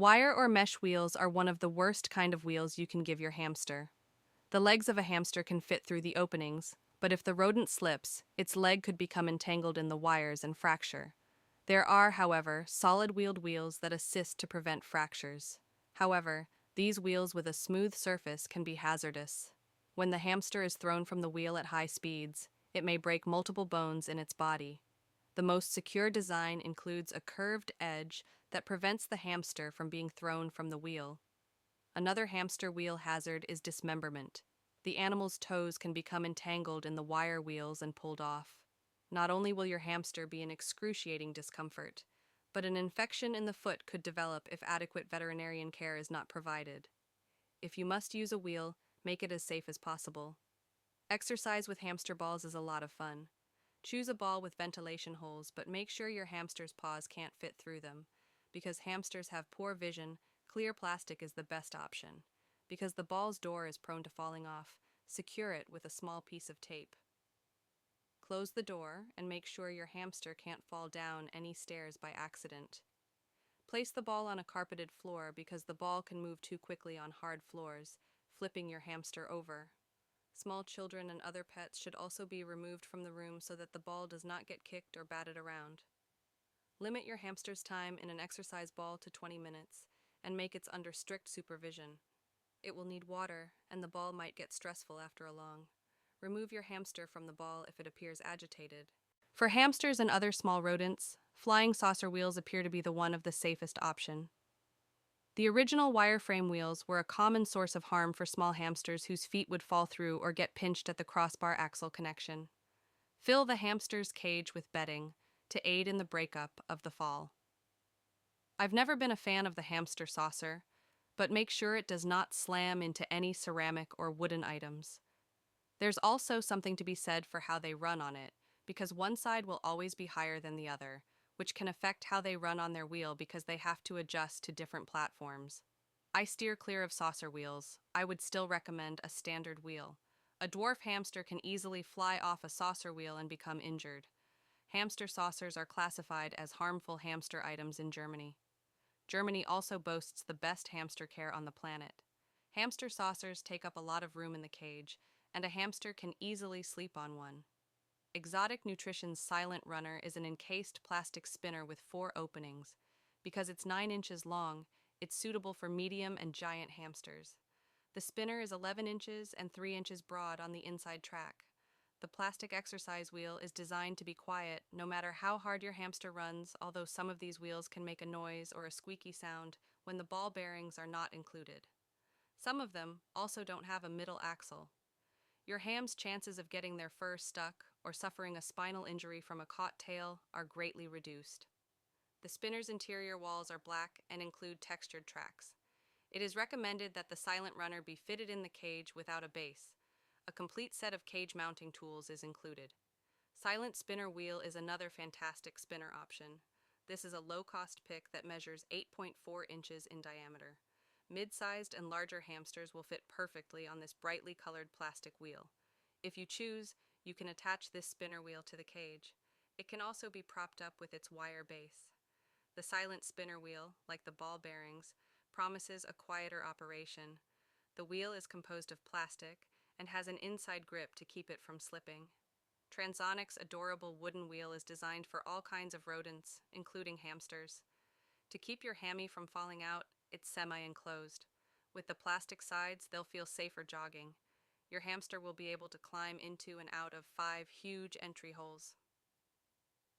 Wire or mesh wheels are one of the worst kind of wheels you can give your hamster. The legs of a hamster can fit through the openings, but if the rodent slips, its leg could become entangled in the wires and fracture. There are, however, solid-wheeled wheels that assist to prevent fractures. However, these wheels with a smooth surface can be hazardous. When the hamster is thrown from the wheel at high speeds, it may break multiple bones in its body. The most secure design includes a curved edge that prevents the hamster from being thrown from the wheel. Another hamster wheel hazard is dismemberment. The animal's toes can become entangled in the wire wheels and pulled off. Not only will your hamster be in excruciating discomfort, but an infection in the foot could develop if adequate veterinarian care is not provided. If you must use a wheel, make it as safe as possible. Exercise with hamster balls is a lot of fun. Choose a ball with ventilation holes, but make sure your hamster's paws can't fit through them. Because hamsters have poor vision, clear plastic is the best option. Because the ball's door is prone to falling off, secure it with a small piece of tape. Close the door and make sure your hamster can't fall down any stairs by accident. Place the ball on a carpeted floor because the ball can move too quickly on hard floors, flipping your hamster over. Small children and other pets should also be removed from the room so that the ball does not get kicked or batted around. Limit your hamster's time in an exercise ball to 20 minutes and make it under strict supervision. It will need water, and the ball might get stressful after a long. Remove your hamster from the ball if it appears agitated. For hamsters and other small rodents, flying saucer wheels appear to be the one of the safest option. The original wireframe wheels were a common source of harm for small hamsters whose feet would fall through or get pinched at the crossbar axle connection. Fill the hamster's cage with bedding to aid in the breakup of the fall. I've never been a fan of the hamster saucer, but make sure it does not slam into any ceramic or wooden items. There's also something to be said for how they run on it, because one side will always be higher than the other, which can affect how they run on their wheel because they have to adjust to different platforms. I steer clear of saucer wheels. I would still recommend a standard wheel. A dwarf hamster can easily fly off a saucer wheel and become injured. Hamster saucers are classified as harmful hamster items in Germany. Germany also boasts the best hamster care on the planet. Hamster saucers take up a lot of room in the cage, and a hamster can easily sleep on one. Exotic Nutrition's Silent Runner is an encased plastic spinner with 4 openings. Because it's 9 inches long, it's suitable for medium and giant hamsters. The spinner is 11 inches and 3 inches broad on the inside track. The plastic exercise wheel is designed to be quiet no matter how hard your hamster runs, although some of these wheels can make a noise or a squeaky sound when the ball bearings are not included. Some of them also don't have a middle axle. Your ham's chances of getting their fur stuck or suffering a spinal injury from a caught tail are greatly reduced. The spinner's interior walls are black and include textured tracks. It is recommended that the Silent Runner be fitted in the cage without a base. A complete set of cage mounting tools is included. Silent Spinner Wheel is another fantastic spinner option. This is a low-cost pick that measures 8.4 inches in diameter. Mid-sized and larger hamsters will fit perfectly on this brightly colored plastic wheel. If you choose, you can attach this spinner wheel to the cage. It can also be propped up with its wire base. The Silent Spinner Wheel, like the ball bearings, promises a quieter operation. The wheel is composed of plastic and has an inside grip to keep it from slipping. Transonic's adorable wooden wheel is designed for all kinds of rodents, including hamsters. To keep your hammy from falling out, it's semi-enclosed. With the plastic sides, they'll feel safer jogging. Your hamster will be able to climb into and out of 5 huge entry holes.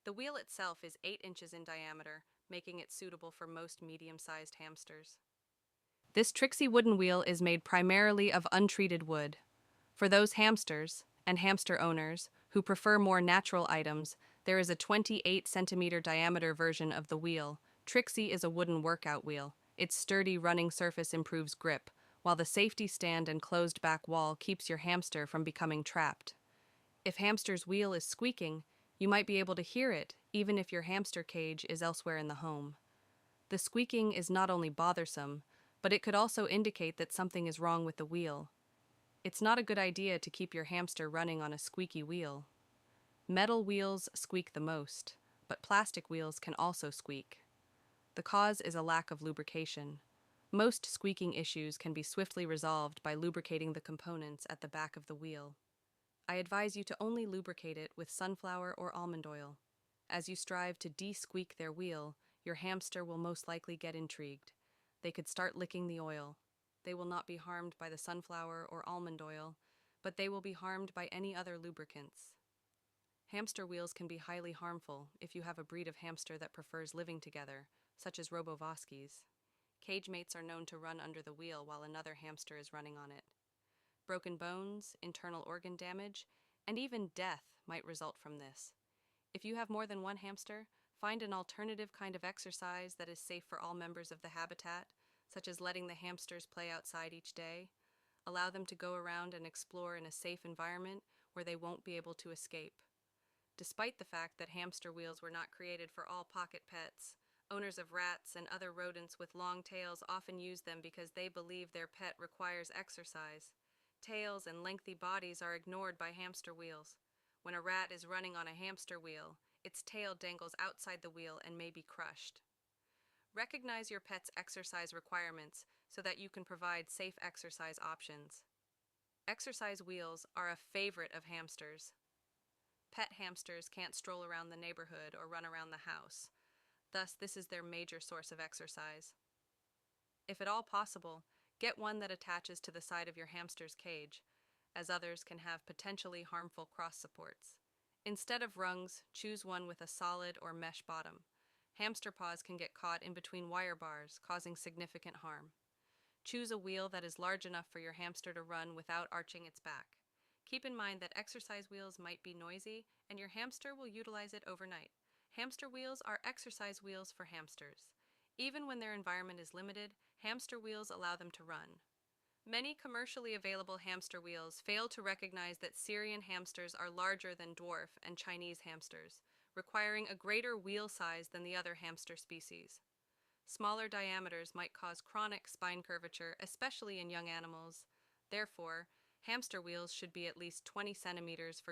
The wheel itself is 8 inches in diameter, making it suitable for most medium-sized hamsters. This tricksy wooden wheel is made primarily of untreated wood. For those hamsters and hamster owners who prefer more natural items, there is a 28-centimeter diameter version of the wheel. Trixie is a wooden workout wheel. Its sturdy running surface improves grip, while the safety stand and closed back wall keeps your hamster from becoming trapped. If hamster's wheel is squeaking, you might be able to hear it, even if your hamster cage is elsewhere in the home. The squeaking is not only bothersome, but it could also indicate that something is wrong with the wheel. It's not a good idea to keep your hamster running on a squeaky wheel. Metal wheels squeak the most, but plastic wheels can also squeak. The cause is a lack of lubrication. Most squeaking issues can be swiftly resolved by lubricating the components at the back of the wheel. I advise you to only lubricate it with sunflower or almond oil. As you strive to de-squeak their wheel, your hamster will most likely get intrigued. They could start licking the oil. They will not be harmed by the sunflower or almond oil, but they will be harmed by any other lubricants. Hamster wheels can be highly harmful if you have a breed of hamster that prefers living together, such as Robovoskis. Cage mates are known to run under the wheel while another hamster is running on it. Broken bones, internal organ damage, and even death might result from this. If you have more than one hamster, find an alternative kind of exercise that is safe for all members of the habitat, such as letting the hamsters play outside each day. Allow them to go around and explore in a safe environment where they won't be able to escape. Despite the fact that hamster wheels were not created for all pocket pets, owners of rats and other rodents with long tails often use them because they believe their pet requires exercise. Tails and lengthy bodies are ignored by hamster wheels. When a rat is running on a hamster wheel, its tail dangles outside the wheel and may be crushed. Recognize your pet's exercise requirements so that you can provide safe exercise options. Exercise wheels are a favorite of hamsters. Pet hamsters can't stroll around the neighborhood or run around the house. Thus, this is their major source of exercise. If at all possible, get one that attaches to the side of your hamster's cage, as others can have potentially harmful cross supports. Instead of rungs, choose one with a solid or mesh bottom. Hamster paws can get caught in between wire bars, causing significant harm. Choose a wheel that is large enough for your hamster to run without arching its back. Keep in mind that exercise wheels might be noisy, and your hamster will utilize it overnight. Hamster wheels are exercise wheels for hamsters. Even when their environment is limited, hamster wheels allow them to run. Many commercially available hamster wheels fail to recognize that Syrian hamsters are larger than dwarf and Chinese hamsters, requiring a greater wheel size than the other hamster species. Smaller diameters might cause chronic spine curvature, especially in young animals. Therefore, hamster wheels should be at least 20 centimeters for